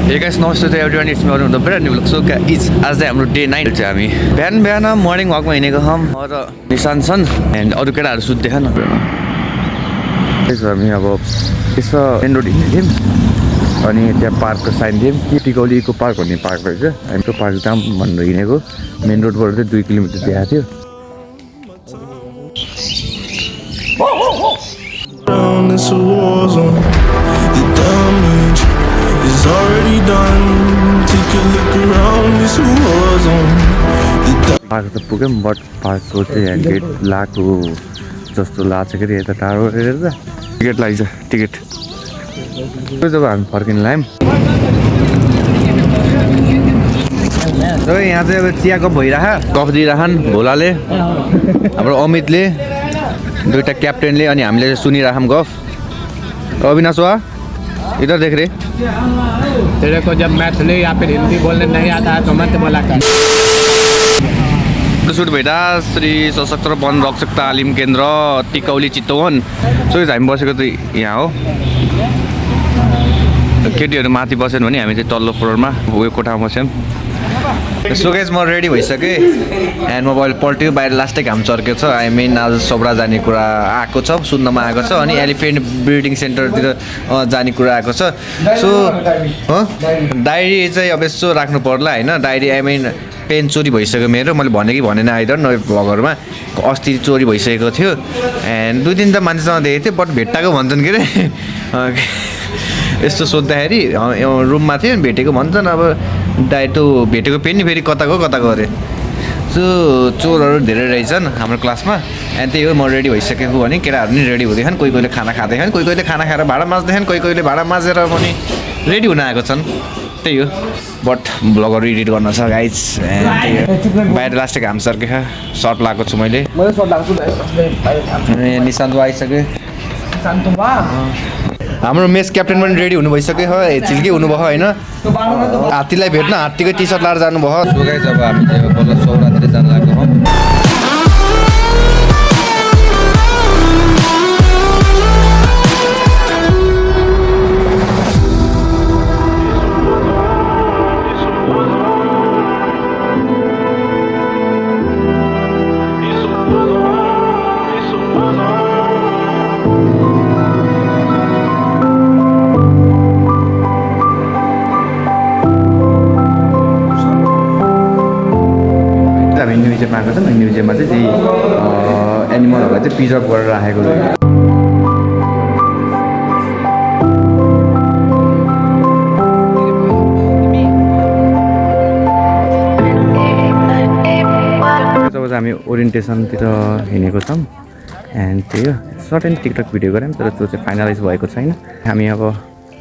Hey guys, namaste to everyone. It's me Arun, the brand new vlog. So guys, आज चाहिँ हाम्रो day 9 चाहिँ हामी बिहान मर्निङ वाकमा हिँडेको छौँ र निशान छन् एन्ड अरू केटाहरू सुत्दै छन्। त्यसो हामी अब यसो मेन रोड हिँड्दै थियौँ अनि त्यहाँ पार्कको साइन थियौँ टिकौलीको पार्क भन्ने पार्क रहेछ। हामी त्यो पार्क जाम भनेर हिँडेको मेन रोडबाट चाहिँ 2 किलोमिटर देखाएको थियो। It's already done. Take a look around. It's a war zone. Park त पुग्यौँ बट पार्कको चाहिँ गेट लाएको जस्तो लाग्छ कि यता टाढो हेरेर त टिकट लाग्छ टिकट। जब हामी फर्किनु लाग्यौँ जब यहाँ चाहिँ अब चिया कप भइरह कफ दिइरहन् भोलाले हाम्रो अमितले दुईवटा क्याप्टेनले अनि हामीले सुनिरहौँ गफ। अविनाश वा इधर देख रहे तेरे को जब मैथिली या फिर हिंदी बोलने नहीं आता है तो मत बोला कर। सुट भेटा श्री सशस्त्र वन रक्षक तालिम केन्द्र टिकौली चितवन। सो हामी बसेको त यहाँ हो। केटीहरू माथि बस्यो भने हामी चाहिँ तल्लो फ्लोरमा उयो कोठामा बस्यौँ। सो गाइस म रेडी भइसकेँ एन्ड मोबाइल पल्ट्यो बाहिर लास्टै घाम चर्केको छ। आई मिन आज सोब्रा जाने कुरा आएको छ सुन्नमा आएको छ अनि एलिफेन्ट ब्रिडिङ सेन्टरतिर जाने कुरा आएको छ। सो डायरी चाहिँ अब यसो राख्नु पर्ला होइन। डायरी आई मिन पेन चोरी भइसक्यो मेरो। मैले भने कि भनेन आइदर नयाँ भगरमा अस्ति चोरी भइसकेको थियो एन्ड 2-3 त मान्छेसँग देखेको थियो बट भेट्टाएको भन्छन् के अरे यस्तो सोद्धाखेरि रुममा थियो भेटेको भन्छन्। अब त्यो भेटेको पेन नि फेरि कताको अरे। सो चोरहरू धेरै रहेछन् हाम्रो क्लासमा एन्ड त्यही हो म रेडी भइसकेको भने केटाहरू नि रेडी हुँदैछन्। कोही कोहीले खाना खाँदैछन् कोही कोहीले खाना खाएर भाँडा माझ्दैछन् कोही कोहीले भाँडा माझेर पनि रेडी हुन आएको छन्। त्यही हो बट ब्लगहरू एडिट गर्न छ गाइज एन्ड बाहिर लास्टै घाम सर्केछ सर्ट लगाएको छु मैले निशान्त आइसक्यो। हाम्रो मेस क्याप्टेन पनि रेडी हुनु भइसक्यो चिल्के हुनुभयो होइन। हात्तीलाई भेट्न हात्तीको टी सर्ट लाएर जानुभयो। सो गाइज अब हामी चाहिँ बल्ल सौरातिर जान लागेको हौँ। म्युजियम आएको छ म्युजियममा चाहिँ त्यही एनिमलहरूलाई चाहिँ प्रिजर्भ गरेर राखेको जब हामी ओरिएन्टेसनतिर हिँडेको छौँ एन्ड त्यही हो सर्ट एन्ड टिकटक भिडियो गऱ्यौँ तर त्यो चाहिँ फाइनलाइज भएको छैन। हामी अब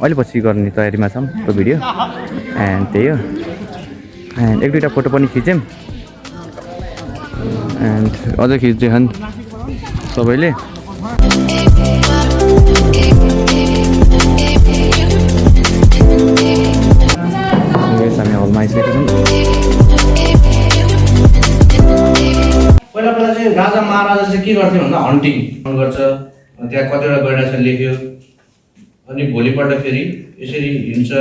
अहिले पछि गर्ने तयारीमा छौँ त्यो भिडियो एन्ड त्यही हो एन्ड 1-2 फोटो पनि खिच्यौँ एन्ड अझै खिच्दैछन् सबैले। हामी हलमा आइसकेको छौँ। पहिला चाहिँ राजा महाराजा चाहिँ के गर्थ्यो भन्दा हन्टिङ गर्छ त्यहाँ कतिवटा गैडा छ लेख्यो अनि भोलिपल्ट फेरि यसरी हिँड्छ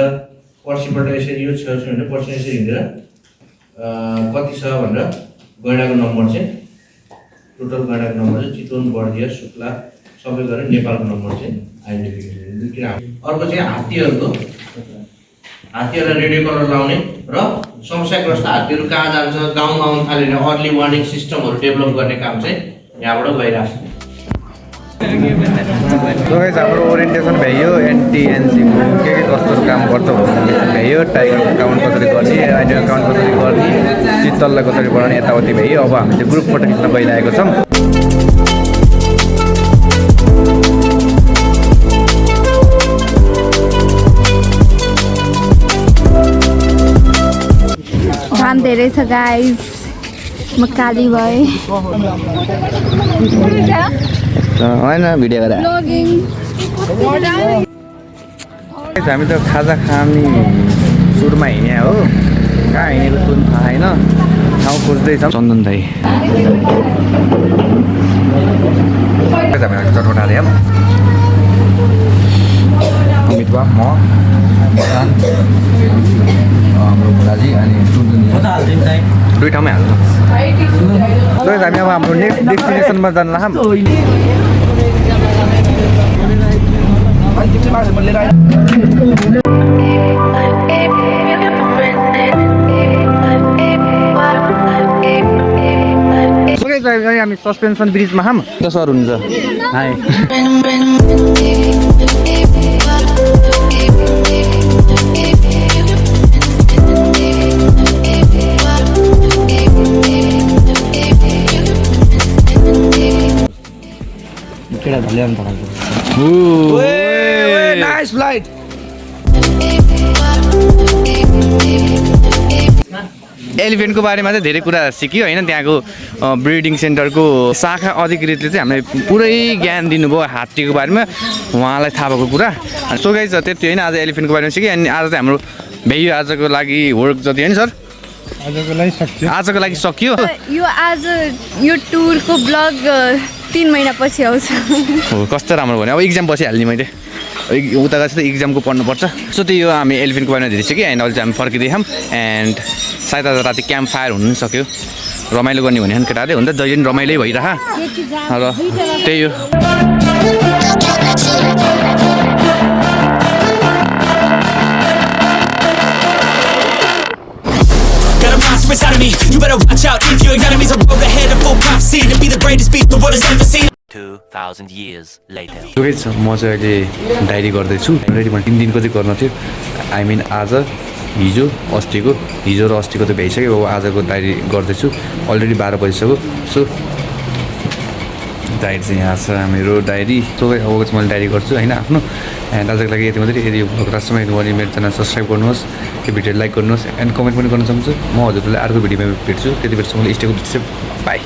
पर्सिपल्ट यसरी यो छ भने पर्सि यसरी हिँडेर कति छ भनेर गैडाको नम्बर चाहिँ टोटल गैडाको नम्बर चाहिँ चितवन बर्दिया शुक्ला सबै गरेर नेपालको नम्बर चाहिँ आइडेन्टिफिकेसन। अर्को चाहिँ हात्तीहरूलाई रेडियो कलर लाउने र समस्याग्रस्त हात्तीहरू कहाँ जान्छ गाउँमा आउनु थाल्यो भने अर्ली वार्निङ सिस्टमहरू डेभलप गर्ने काम चाहिँ यहाँबाट भइरहेको छ। हाम्रो ओरिएन्टेसन भ्याइयो एनटीएनसीको के कस्तो काम गर्छ भ्याइयो टाइगरको काउन्ट कसरी गर्ने आइडिया काउन्ट कसरी गर्ने चित्तललाई कसरी बनाउने यताउति भ्याइयो। अब हामी चाहिँ ग्रुप फोटो खिच्न गइरहेको छौँ। घाम धेरै छ गाइस म काली भएँ होइन भिडियो गरेर हामी त खाजा खाने सुरुमा हिँडे हो कहाँ हिँडेको तुन थाहा छैन ठाउँ खोज्दैछौँ। चन्दन दाई हामी चटपटा ल्यायौँ अमितवा म मसान हाम्रो बुढाजी अनि दुई ठाउँमै हाल्नु सो हामी अब हाम्रो नेक्स्ट डेस्टिनेसनमा जान लाग्छौँ हामी सस्पेन्सन ब्रिजमा छौँ त सर हुन्छ नाइस फ्लाइट एलिफेन्टको बारेमा चाहिँ धेरै कुरा सिक्यो होइन त्यहाँको ब्रिडिङ सेन्टरको शाखा अधिकृतले चाहिँ हामीलाई पुरै ज्ञान दिनुभयो हात्तीको बारेमा उहाँलाई थाहा भएको कुरा अनि सो गाइस त्यति होइन आज एलिफेन्टको बारेमा सिक्यो अनि आज चाहिँ हाम्रो भ्याइयो आजको लागि वर्क जति होइन सर आजको लागि सकियो यो टुरको ब्लग 3 महिनापछि आउँछ हो कस्तो राम्रो भयो अब इक्जाम बसिहाल्ने मैले उता गएपछि त इक्जामको पढ्नुपर्छ सो त्यही हो हामी एलिफेन्टको बारेमा धेरै सिक्यो एन्ड अहिले चाहिँ हामी फर्किँदैछौँ एन्ड सायद आज राति क्याम्प फायर हुनु पनि सक्यो रमाइलो गर्ने भने केटाहरूले हुन्छ जहिले पनि रमाइलै भइरह र त्यही हो Got a monster inside of me. You better watch out if your enemies are road ahead of full prophecy to be the greatest beast the world has ever seen. 2,000 years later. ठिकै छ म चाहिँ अहिले diary गर्दैछु already मैले 3 दिनको चाहिँ गर्न थियो आई मिन आज हिजो र अस्तिको त भइसक्यो अब आजको डायरी गर्दैछु अलरेडी 12 बजिसक्यो सो डायरी चाहिँ यहाँ छ मेरो डायरी सो अब चाहिँ मैले डायरी गर्छु होइन आफ्नो एन्ड आजको लागि यति मात्रै यदि यो भ्लग राष्ट्रमा हेर्नु भने मेरो च्यानल सब्सक्राइब गर्नुहोस् यो भिडियो लाइक गर्नुहोस् एन्ड कमेन्ट पनि गर्न चाहन्छु म हजुरलाई अर्को भिडियोमा भेट्छु त्यति बेरसम्मलाई स्टे गर्छु बाई